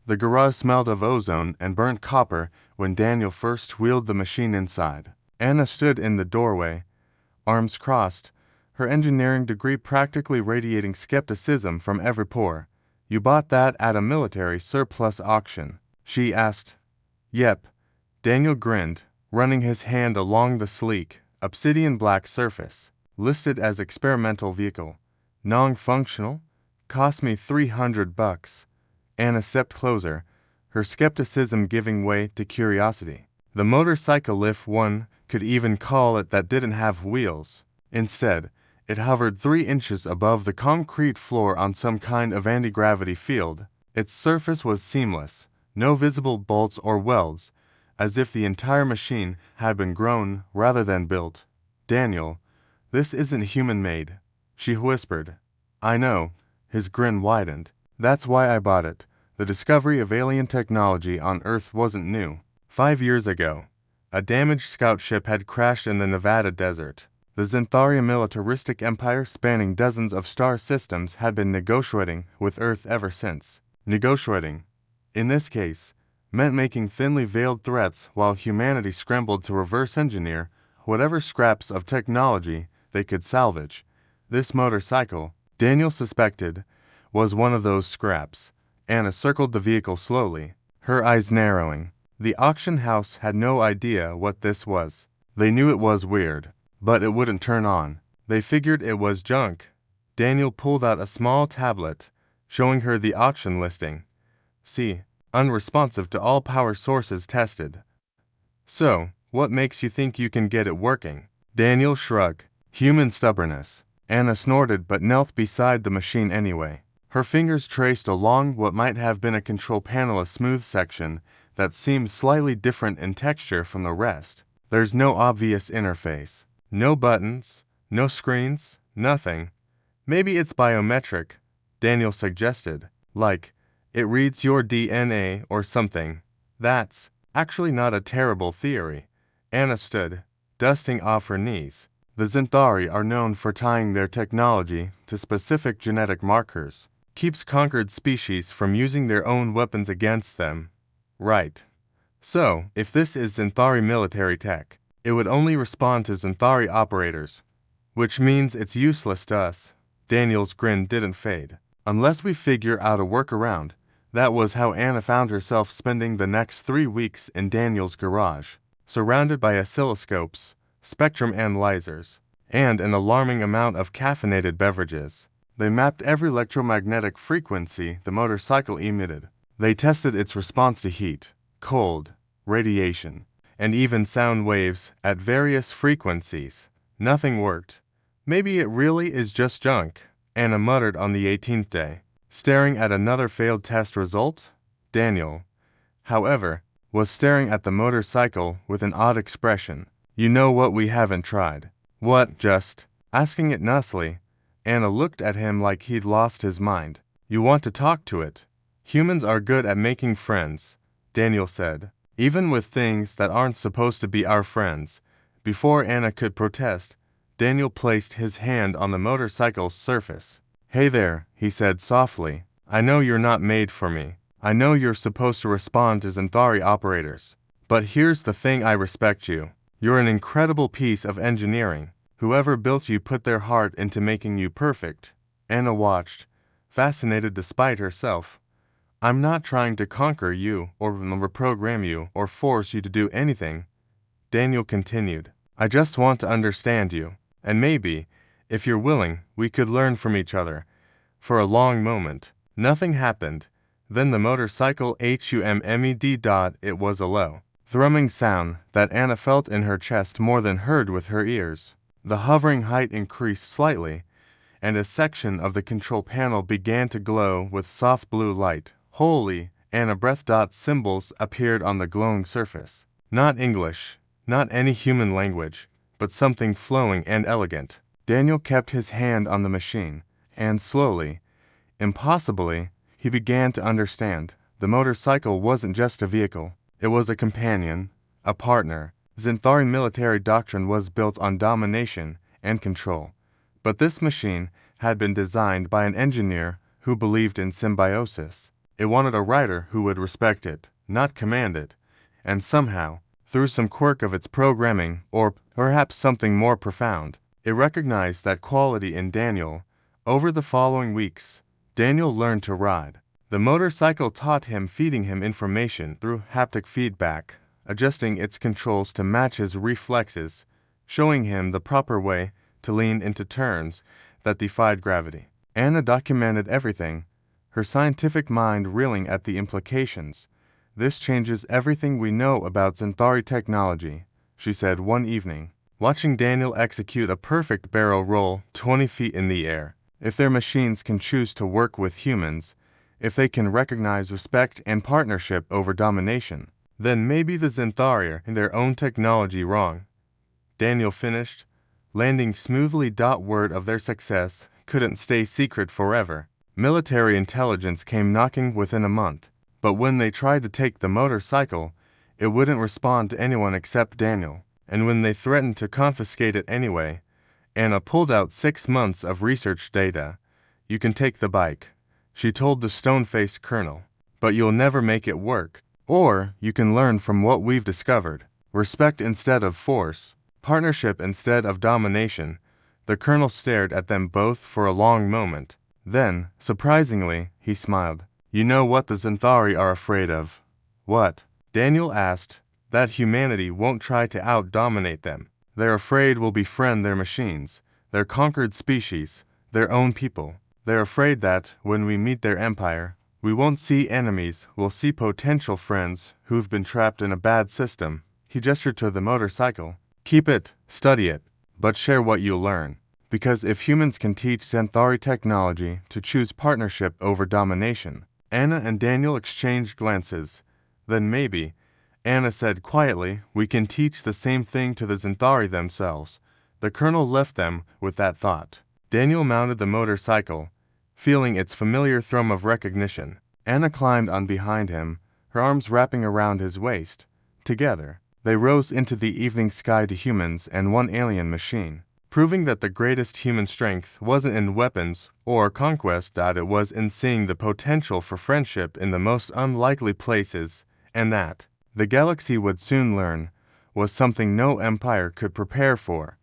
The garage smelled of ozone and burnt copper when Daniel first wheeled the machine inside. Anna stood in the doorway, arms crossed, her engineering degree practically radiating skepticism from every pore. "You bought that at a military surplus auction?" she asked. "Yep." Daniel grinned, running his hand along the sleek, obsidian black surface. "Listed as experimental vehicle. Non-functional. Cost me $300. Anna stepped closer, her skepticism giving way to curiosity. The motorcycle, if one could even call it that, didn't have wheels. Instead, it hovered 3 inches above the concrete floor on some kind of anti-gravity field. Its surface was seamless, no visible bolts or welds, as if the entire machine had been grown rather than built. "Daniel, this isn't human-made," she whispered. "I know." His grin widened. "That's why I bought it. The discovery of alien technology on Earth wasn't new. 5 years ago, a damaged scout ship had crashed in the Nevada desert. The Zentharia militaristic empire, spanning dozens of star systems, had been negotiating with Earth ever since. Negotiating, in this case, meant making thinly veiled threats while humanity scrambled to reverse engineer whatever scraps of technology they could salvage. This motorcycle, Daniel suspected, was one of those scraps. Anna circled the vehicle slowly, her eyes narrowing. The auction house had no idea what this was. They knew it was weird, but it wouldn't turn on. They figured it was junk. Daniel pulled out a small tablet, showing her the auction listing. "See, unresponsive to all power sources tested." "So, what makes you think you can get it working?" Daniel shrugged. "Human stubbornness." Anna snorted but knelt beside the machine anyway. Her fingers traced along what might have been a control panel, a smooth section that seemed slightly different in texture from the rest. "There's no obvious interface. No buttons, no screens, nothing." "Maybe it's biometric," Daniel suggested. "Like, it reads your DNA or something." "That's actually not a terrible theory." Anna stood, dusting off her knees. "The Zenthari are known for tying their technology to specific genetic markers. Keeps conquered species from using their own weapons against them." "Right. So, if this is Zenthari military tech, it would only respond to Zenthari operators, which means it's useless to us." Daniel's grin didn't fade. "Unless we figure out a workaround." That was how Anna found herself spending the next 3 weeks in Daniel's garage, surrounded by oscilloscopes, spectrum analyzers, and an alarming amount of caffeinated beverages. They mapped every electromagnetic frequency the motorcycle emitted. They tested its response to heat, cold, radiation, and even sound waves at various frequencies. Nothing worked. "Maybe it really is just junk," Anna muttered on the 18th day, staring at another failed test result. Daniel, however, was staring at the motorcycle with an odd expression. "You know what we haven't tried?" "What?" "Just asking it nicely." Anna looked at him like he'd lost his mind. "You want to talk to it?" "Humans are good at making friends," Daniel said, "even with things that aren't supposed to be our friends." Before Anna could protest, Daniel placed his hand on the motorcycle's surface. "Hey there," he said softly. "I know you're not made for me. I know you're supposed to respond to Zenthari operators. But here's the thing, I respect you. You're an incredible piece of engineering. Whoever built you put their heart into making you perfect." Anna watched, fascinated despite herself. "I'm not trying to conquer you or reprogram you or force you to do anything," Daniel continued. "I just want to understand you. And maybe, if you're willing, we could learn from each other." For a long moment, nothing happened. Then the motorcycle hummed. It was a low, thrumming sound that Anna felt in her chest more than heard with her ears. The hovering height increased slightly, and a section of the control panel began to glow with soft blue light. "Holy!" Anna breathed. Symbols appeared on the glowing surface. Not English, not any human language, but something flowing and elegant. Daniel kept his hand on the machine, and slowly, impossibly, he began to understand. The motorcycle wasn't just a vehicle. It was a companion, a partner. Zenthari military doctrine was built on domination and control. But this machine had been designed by an engineer who believed in symbiosis. It wanted a rider who would respect it, not command it, and somehow, through some quirk of its programming, or perhaps something more profound, it recognized that quality in Daniel. Over the following weeks, Daniel learned to ride. The motorcycle taught him, feeding him information through haptic feedback, adjusting its controls to match his reflexes, showing him the proper way to lean into turns that defied gravity. Anna documented everything, her scientific mind reeling at the implications. "This changes everything we know about Centauri technology," she said one evening, watching Daniel execute a perfect barrel roll 20 feet in the air. "If their machines can choose to work with humans, if they can recognize respect and partnership over domination, then maybe the Centauri are in their own technology wrong," Daniel finished, landing smoothly. Word of their success couldn't stay secret forever. Military intelligence came knocking within a month, but when they tried to take the motorcycle, it wouldn't respond to anyone except Daniel, and when they threatened to confiscate it anyway, Anna pulled out 6 months of research data. "You can take the bike," she told the stone-faced colonel, "but you'll never make it work. Or you can learn from what we've discovered. Respect instead of force, partnership instead of domination." The colonel stared at them both for a long moment. Then, surprisingly, he smiled. "You know what the Centauri are afraid of." "What?" Daniel asked. "That humanity won't try to out-dominate them. They're afraid we'll befriend their machines, their conquered species, their own people. They're afraid that, when we meet their empire, we won't see enemies, we'll see potential friends who've been trapped in a bad system." He gestured to the motorcycle. "Keep it, study it, but share what you learn. Because if humans can teach Centauri technology to choose partnership over domination." Anna and Daniel exchanged glances. "Then maybe," Anna said quietly, "we can teach the same thing to the Centauri themselves." The colonel left them with that thought. Daniel mounted the motorcycle, feeling its familiar thrum of recognition. Anna climbed on behind him, her arms wrapping around his waist. Together, they rose into the evening sky to humans and one alien machine, proving that the greatest human strength wasn't in weapons or conquest, that it was in seeing the potential for friendship in the most unlikely places, and that, the galaxy would soon learn, was something no empire could prepare for.